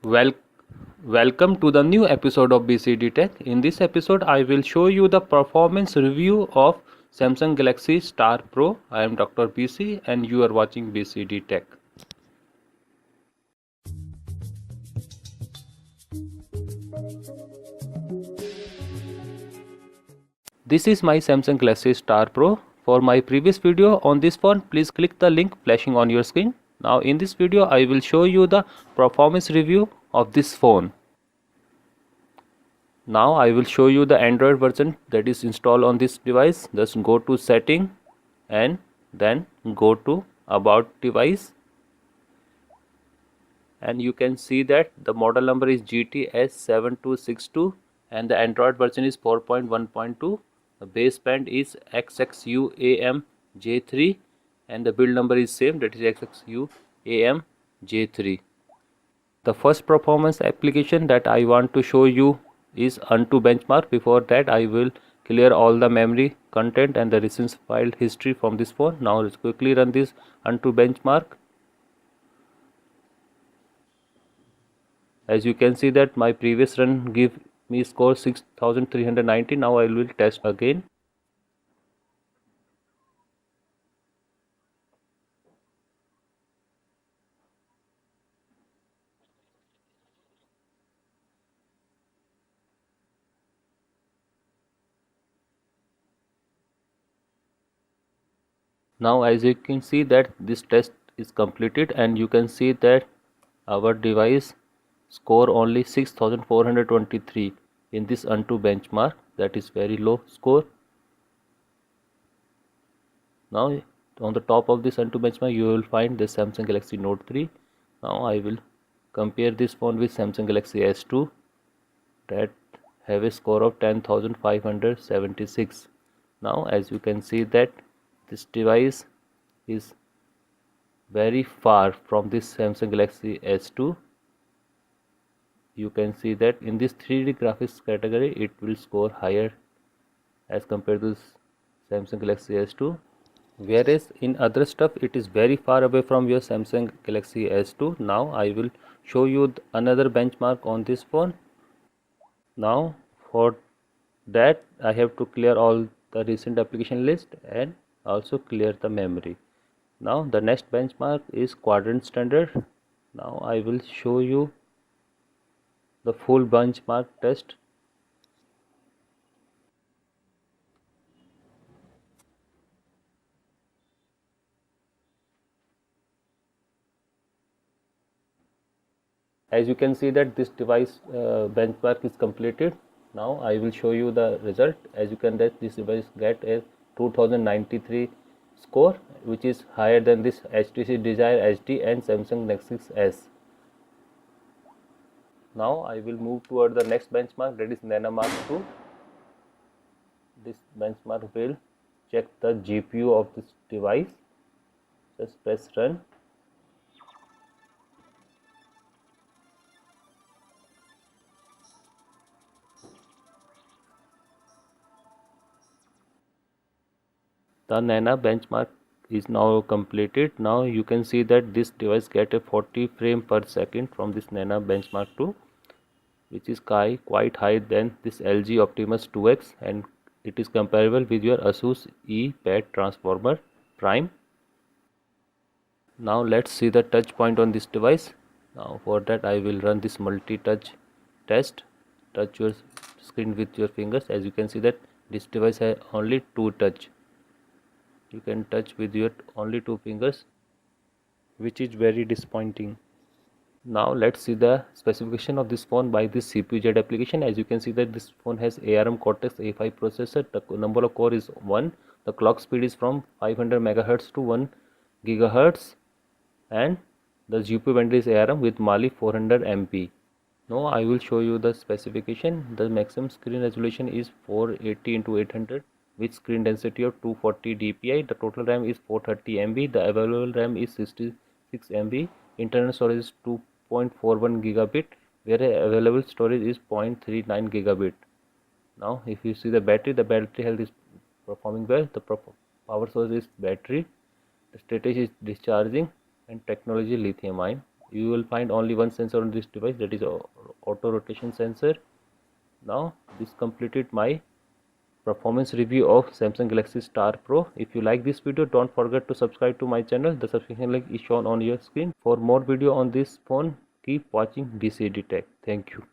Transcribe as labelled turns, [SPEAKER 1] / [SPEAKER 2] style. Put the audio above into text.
[SPEAKER 1] Well, welcome to the new episode of BCD Tech. In this episode, I will show you the performance review of Samsung Galaxy Star Pro. I am Dr. BC and you are watching BCD Tech. This is my Samsung Galaxy Star Pro. For my previous video on this phone, please click the link flashing on your screen. Now in this video, I will show you the performance review of this phone. Now I will show you the Android version that is installed on this device. Just go to setting and then go to about device, and you can see that the model number is GTS7262 and the Android version is 4.1.2. The baseband is XXU-AM-J3 and the build number is same, that is XXU-AM-J3. The first performance application that I want to show you is Antutu Benchmark. Before that, I will clear all the memory content and the recent file history from this phone. Now let's quickly run this Antutu Benchmark. As you can see that my previous run give me score 6390. Now I will test again. Now as you can see that this test is completed and you can see that our device score only 6423 in this Antutu benchmark. That is very low score. Now on the top of this Antutu benchmark you will find the Samsung Galaxy Note 3. Now I will compare this phone with Samsung Galaxy S2 that have a score of 10,576. Now as you can see that this device is very far from this Samsung Galaxy S2. You can see that in this 3D graphics category it will score higher as compared to Samsung Galaxy S2, whereas in other stuff it is very far away from your Samsung Galaxy S2. Now I will show you another benchmark on this phone. Now for that I have to clear all the recent application list and also clear the memory. Now the next benchmark is Quadrant Standard. Now I will show you the full benchmark test. As you can see that this device benchmark is completed. Now I will show you the result. As you can see, this device get a 2093 score, which is higher than this HTC Desire HD and Samsung Nexus S. Now I will move toward the next benchmark, that is NanoMark 2. This benchmark will check the GPU of this device. Just press run. The Nano benchmark is now completed. Now you can see that this device get a 40 frame per second from this Nano benchmark 2, which is quite high than this LG Optimus 2X, and it is comparable with your Asus ePad Transformer Prime. Now let's see the touch point on this device. Now for that I will run this multi-touch test. Touch your screen with your fingers. As you can see that this device has only 2 touch. You can touch with your only 2 fingers, which is very disappointing. Now let's see the specification of this phone by this CPU-Z application. As you can see that this phone has ARM Cortex A5 processor. The number of core is 1. The clock speed is from 500 MHz to 1 GHz, and the GPU vendor is ARM with Mali 400 MP. Now I will show you the specification. The maximum screen resolution is 480 x 800 with screen density of 240 dpi. The total RAM is 430 MB. The available RAM is 66 MB. Internal storage is 2.41 gigabit, whereas available storage is 0.39 gigabit. Now if you see the battery health is performing well. The power source is battery. The status is discharging and technology lithium ion. you will find only one sensor on this device, that is auto rotation sensor. Now this completed my performance review of Samsung Galaxy Star Pro. If you like this video, don't forget to subscribe to my channel. The subscription link is shown on your screen. For more video on this phone, keep watching BCD Tech. Thank you.